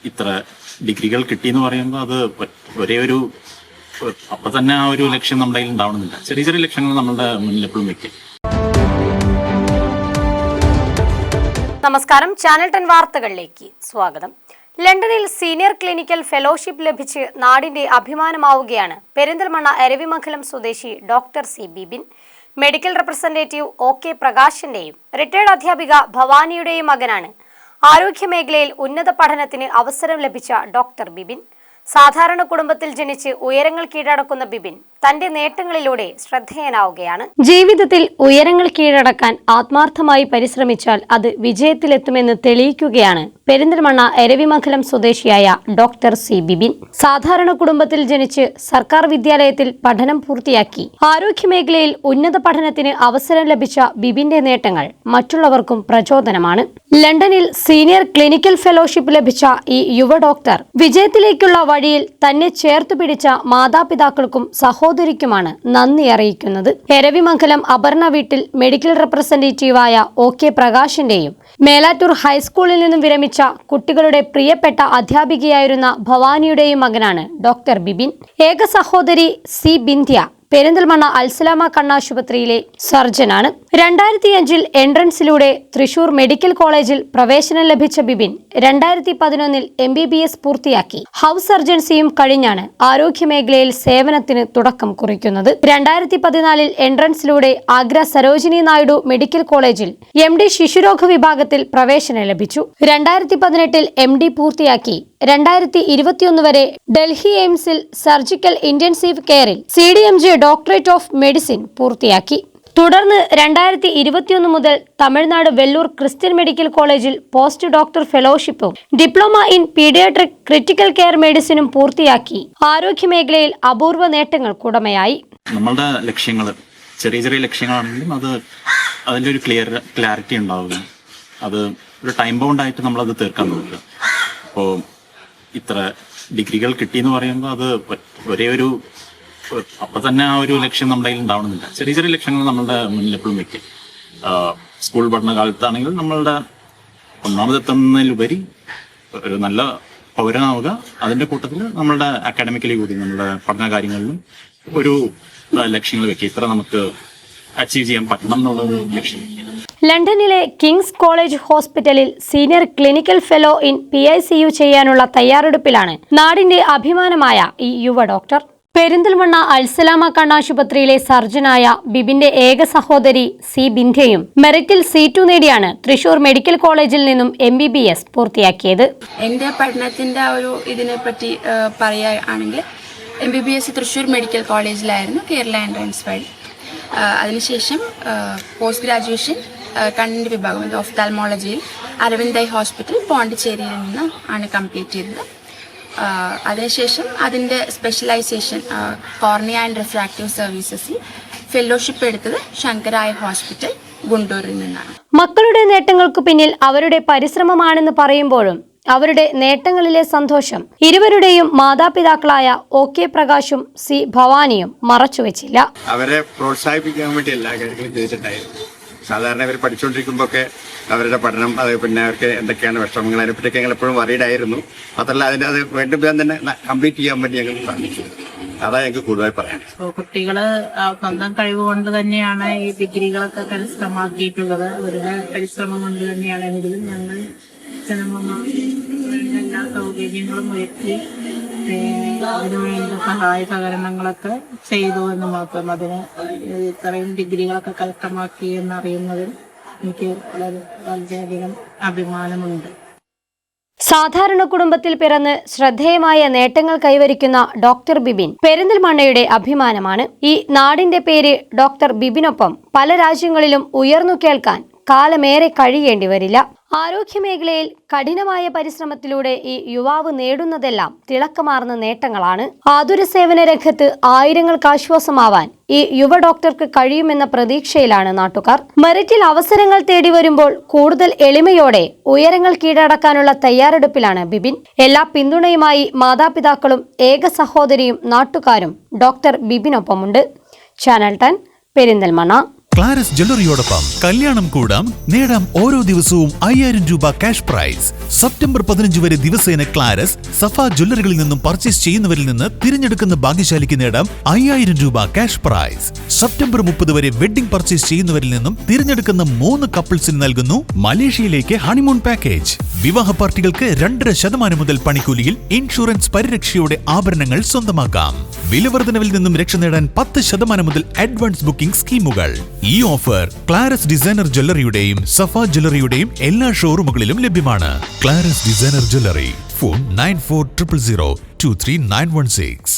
ഇത്ര ഡിഗ്രികൾ കിട്ടിയെന്ന് പറയുമ്പോൾ അത് ഒരേ ഒരു അപ്പൊ തന്നെ ആ ഒരു ലക്ഷ്യം നമ്മുടെ കയ്യിൽ ഉണ്ടാവണമെന്നില്ല. ചെറിയ ചെറിയ ലക്ഷ്യങ്ങൾ നമ്മുടെ മുന്നിൽ എപ്പോഴും വെക്കും. നമസ്കാരം, ചാനൽ 10 വാർത്തകളിലേക്ക് സ്വാഗതം. ലണ്ടനിൽ സീനിയർ ക്ലിനിക്കൽ ഫെലോഷിപ്പ് ലഭിച്ച് നാടിന്റെ അഭിമാനമാവുകയാണ് പെരിന്തൽമണ്ണ എരവിമംഗലം സ്വദേശി doctor C Bibin. Medical representative OK പ്രകാശിന്റെയും റിട്ടയർഡ് അധ്യാപിക ഭവാനിയുടെയും മകനാണ്. ആരോഗ്യമേഖലയിൽ ഉന്നത പഠനത്തിന് അവസരം ലഭിച്ച ഡോക്ടർ ബിബിൻ. സാധാരണ കുടുംബത്തിൽ ജനിച്ച് ഉയരങ്ങൾ കീഴടക്കുന്ന ബിബിൻ തന്റെ നേട്ടങ്ങളിലൂടെ ശ്രദ്ധേയനാവുകയാണ്. ജീവിതത്തിൽ ഉയരങ്ങൾ കീഴടക്കാൻ ആത്മാർത്ഥമായി പരിശ്രമിച്ചാൽ അത് വിജയത്തിലെത്തുമെന്ന് തെളിയിക്കുകയാണ് പെരിന്തൽമണ്ണ എരവിമംഗലം സ്വദേശിയായ ഡോക്ടർ സി ബിബിൻ. സാധാരണ കുടുംബത്തിൽ ജനിച്ച് സർക്കാർ വിദ്യാലയത്തിൽ പഠനം പൂർത്തിയാക്കി ആരോഗ്യമേഖലയിൽ ഉന്നത പഠനത്തിന് അവസരം ലഭിച്ച ബിബിന്റെ നേട്ടങ്ങൾ മറ്റുള്ളവർക്കും പ്രചോദനമാണ്. ലണ്ടനിൽ സീനിയർ ക്ലിനിക്കൽ ഫെലോഷിപ്പ് ലഭിച്ച ഈ യുവ ഡോക്ടർ വിജയത്തിലേക്കുള്ള വഴിയിൽ തന്നെ ചേർത്തു പിടിച്ച മാതാപിതാക്കൾക്കും സഹോദരിക്കുമാണ് നന്ദി അറിയിക്കുന്നത്. എരവിമംഗലം അപർണ വീട്ടിൽ മെഡിക്കൽ റെപ്രസെന്റേറ്റീവായ OK പ്രകാശിന്റെയും മേലാറ്റൂർ ഹൈസ്കൂളിൽ നിന്നും വിരമിച്ച കുട്ടികളുടെ പ്രിയപ്പെട്ട അധ്യാപികയായിരുന്ന ഭവാനിയുടെയും മകനാണ് ഡോക്ടർ ബിബിൻ. ഏക സഹോദരി സി ബിന്ധ്യ പെരിന്തൽമണ്ണ അൽസലാമ കണ്ണാശുപത്രിയിലെ സർജനാണ്. 2005 എൻട്രൻസിലൂടെ തൃശൂർ മെഡിക്കൽ കോളേജിൽ പ്രവേശനം ലഭിച്ച ബിബിൻ 2011 MBBS പൂർത്തിയാക്കി. ഹൗസ് സർജൻസിയും കഴിഞ്ഞാണ് ആരോഗ്യമേഖലയിൽ സേവനത്തിന് തുടക്കം കുറിക്കുന്നത്. 2014 എൻട്രൻസിലൂടെ ആഗ്ര സരോജിനി നായിഡു മെഡിക്കൽ കോളേജിൽ MD ശിശുരോഗ വിഭാഗത്തിൽ പ്രവേശനം ലഭിച്ചു. 2018 MD പൂർത്തിയാക്കി 2021 വരെ ഡൽഹി എയിംസിൽ സർജിക്കൽ ഇന്റൻസീവ് കെയറിൽ CDMG ഡോക്ടറേറ്റ് ഓഫ് മെഡിസിൻ പൂർത്തിയാക്കി. തുടർന്ന് 2021 മുതൽ തമിഴ്നാട് വെല്ലൂർ ക്രിസ്ത്യൻ മെഡിക്കൽ കോളേജിൽ പോസ്റ്റ് ഡോക്ടർ ഫെലോഷിപ്പും diploma in paediatric critical care മെഡിസിനും പൂർത്തിയാക്കി അപൂർവ അപൂർവ നേട്ടങ്ങൾക്കുടമയായി. നമ്മളുടെ ലക്ഷ്യങ്ങൾ ചെറിയ ചെറിയ ലക്ഷ്യങ്ങളാണെങ്കിലും അതിൻ്റെ ഒരു ക്ലാരിറ്റി ഉണ്ടാവുക, അത് ഒരു ടൈം ബൗണ്ട് ആയിട്ട് നമ്മളത് തീർക്കാൻ നോക്കുക. അപ്പോൾ ഇത്ര ഡിഗ്രികൾ കിട്ടിയെന്ന് പറയുമ്പോൾ അത് ഒരേ ഒരു അപ്പൊ തന്നെ ആ ഒരു ലക്ഷ്യം നമ്മുടെ കയ്യിൽ ഉണ്ടാവണമെന്നില്ല. ചെറിയ ചെറിയ ലക്ഷ്യങ്ങൾ നമ്മളുടെ മുന്നിൽ എപ്പോഴും വെക്കും. സ്കൂൾ പഠനകാലത്താണെങ്കിൽ നമ്മളുടെ ഒന്നാമതെത്തുന്നതിലുപരി ഒരു നല്ല പൗരനാവുക, അതിന്റെ കൂട്ടത്തിൽ നമ്മളുടെ അക്കാഡമിക്കലി കൂടി നമ്മളുടെ പഠന കാര്യങ്ങളിലും ഒരു ലക്ഷ്യങ്ങൾ വെക്കുക. ഇത്ര നമുക്ക് അച്ചീവ് ചെയ്യാൻ പറ്റണം എന്നുള്ളൊരു ലക്ഷ്യം. ലണ്ടനിലെ കിങ്സ് കോളേജ് ഹോസ്പിറ്റലിൽ senior clinical fellow in PICU ചെയ്യാനുള്ള തയ്യാറെടുപ്പിലാണ് നാടിന്റെ അഭിമാനമായ ഈ യുവ ഡോക്ടർ. പെരിന്തൽമണ്ണ അൽസലാമ കണ്ണാശുപത്രിയിലെ സർജനായ ബിബിന്റെ ഏക സഹോദരി സി ബിന്ധ്യയും മെറിറ്റിൽ C2 നേടിയാണ് തൃശൂർ മെഡിക്കൽ കോളേജിൽ നിന്നും MBBS പൂർത്തിയാക്കിയത്. എൻ്റെ പഠനത്തിന്റെ ഒരു ഇതിനെ പറ്റി പറയുകയാണെങ്കിൽ MBBS തൃശൂർ മെഡിക്കൽ കോളേജിലായിരുന്നു, കേരള എൻട്രൻസ് വഴി. അതിനുശേഷം പോസ്റ്റ് ഗ്രാജുവേഷൻ കണ്ണിൻ്റെ വിഭാഗം ഓഫ്താൽമോളജിയിൽ അരവിന്ദ് ഐ ഹോസ്പിറ്റൽ പോണ്ടിച്ചേരിയിൽ നിന്ന് ആണ് കംപ്ലീറ്റ് ചെയ്തത്. അതിനുശേഷം അതിൻ്റെ സ്പെഷ്യലൈസേഷൻ കോർണിയ ആൻഡ് റിഫ്രാക്റ്റീവ് സർവീസസിൽ ഫെലോഷിപ്പ് എടുത്തത് ശങ്കരായ ഹോസ്പിറ്റൽ ഗുണ്ടൂരിൽ നിന്നാണ്. മക്കളുടെ നേട്ടങ്ങൾക്കു പിന്നിൽ അവരുടെ പരിശ്രമമാണെന്ന് പറയുമ്പോഴും അവരുടെ നേട്ടങ്ങളിലെ സന്തോഷം ഇരുവരുടെയും മാതാപിതാക്കളായ OK പ്രകാശും സി ഭവാനിയും മറച്ചുവെച്ചില്ല. അവരെ പ്രോത്സാഹിപ്പിക്കാൻ വേണ്ടി എല്ലാ കാര്യങ്ങളും ചെയ്തിട്ടുണ്ടായിരുന്നു. സാധാരണ അവർ പഠിച്ചുകൊണ്ടിരിക്കുമ്പോഴൊക്കെ അവരുടെ പഠനം, അത് പിന്നെ അവർക്ക് എന്തൊക്കെയാണ് വിഷമങ്ങൾ, അതിനെപ്പറ്റിയൊക്കെ ഞങ്ങൾ എപ്പോഴും വറീഡായിരുന്നു. മാത്രമല്ല അത് വേണ്ട തന്നെ കംപ്ലീറ്റ് ചെയ്യാൻ വേണ്ടി ഞങ്ങൾ സാധിച്ചു. അതാണ് ഞങ്ങൾക്ക് കൂടുതലായി പറയാൻ. കുട്ടികള് സ്വന്തം കഴിവ് കൊണ്ട് തന്നെയാണ് ഈ ഡിഗ്രികളൊക്കെ കരസ്ഥമാക്കിയിട്ടുള്ളത്. അവരുടെ പരിശ്രമം കൊണ്ട് തന്നെയാണ്. എങ്കിലും ഞങ്ങൾ എല്ലാ സൗകര്യങ്ങളും ഒരുക്കി അതിനുവേണ്ട സഹായ സഹകരണങ്ങളൊക്കെ ചെയ്തു എന്ന് മാത്രം. അതിന് ഇത്രയും ഡിഗ്രികളൊക്കെ കരസ്ഥമാക്കി എന്നറിയുന്നതിൽ എനിക്ക് വളരെയധികം അഭിമാനമുണ്ട്. സാധാരണ കുടുംബത്തിൽ പിറന്ന് ശ്രദ്ധേയമായ നേട്ടങ്ങൾ കൈവരിക്കുന്ന ഡോക്ടർ ബിബിൻ പെരിന്തൽമണ്ണയുടെ അഭിമാനമാണ്. ഈ നാടിന്റെ പേര് ഡോക്ടർ ബിബിനൊപ്പം പല രാജ്യങ്ങളിലും ഉയർന്നു കേൾക്കാൻ കാലമേറെ കഴിയേണ്ടി വരില്ല. ആരോഗ്യമേഖലയിൽ കഠിനമായ പരിശ്രമത്തിലൂടെ ഈ യുവാവ് നേടുന്നതെല്ലാം തിളക്കമാർന്ന നേട്ടങ്ങളാണ്. ആതുര സേവന രംഗത്ത് ആയിരങ്ങൾക്ക് ആശ്വാസമാവാൻ ഈ യുവ ഡോക്ടർക്ക് കഴിയുമെന്ന പ്രതീക്ഷയിലാണ് നാട്ടുകാർ. മെറിറ്റിൽ അവസരങ്ങൾ തേടി വരുമ്പോൾ കൂടുതൽ എളിമയോടെ ഉയരങ്ങൾ കീഴടക്കാനുള്ള തയ്യാറെടുപ്പിലാണ് ബിബിൻ. എല്ലാ പിന്തുണയുമായി മാതാപിതാക്കളും ഏക സഹോദരിയും നാട്ടുകാരും ഡോക്ടർ ബിബിനൊപ്പമുണ്ട്. ചാനൽ 10 പെരിന്തൽമണ്ണ. ക്ലാരസ് ജ്വല്ലറിയോടൊപ്പം കല്യാണം കൂടാം, നേടാം ഓരോ ദിവസവും 5000 രൂപ ക്യാഷ് പ്രൈസ്. സെപ്റ്റംബർ 15 വരെ ദിവസേന ക്ലാരസ്, സഫ ജ്വല്ലറികളിൽ നിന്നും പർച്ചേസ് ചെയ്യുന്നവരിൽ നിന്ന് തിരഞ്ഞെടുക്കുന്ന ഭാഗ്യശാലിക്ക് നേടാം 5000 രൂപ ക്യാഷ് പ്രൈസ്. സെപ്റ്റംബർ 30 വരെ വെഡിംഗ് പർച്ചേസ് ചെയ്യുന്നവരിൽ നിന്നും തിരഞ്ഞെടുക്കുന്ന 3 കപ്പിൾസിന് നൽകുന്നു മലേഷ്യയിലേക്ക് ഹണിമൂൺ പാക്കേജ്. വിവാഹ പാർട്ടികൾക്ക് 2.5% മുതൽ പണിക്കൂലിയിൽ ഇൻഷുറൻസ് പരിരക്ഷയോടെ ആഭരണങ്ങൾ സ്വന്തമാക്കാം. വിലവർദ്ധനവിൽ നിന്നും രക്ഷ നേടാൻ 10% മുതൽ അഡ്വാൻസ് ബുക്കിംഗ് സ്കീമുകൾ. ഈ ഓഫർ ക്ലാരസ് ഡിസൈനർ ജ്വല്ലറിയുടെയും സഫ ജ്വല്ലറിയുടെയും എല്ലാ ഷോറൂമുകളിലും ലഭ്യമാണ്. ക്ലാരസ് ഡിസൈനർ ജ്വല്ലറി. ഫോൺ 9400023916.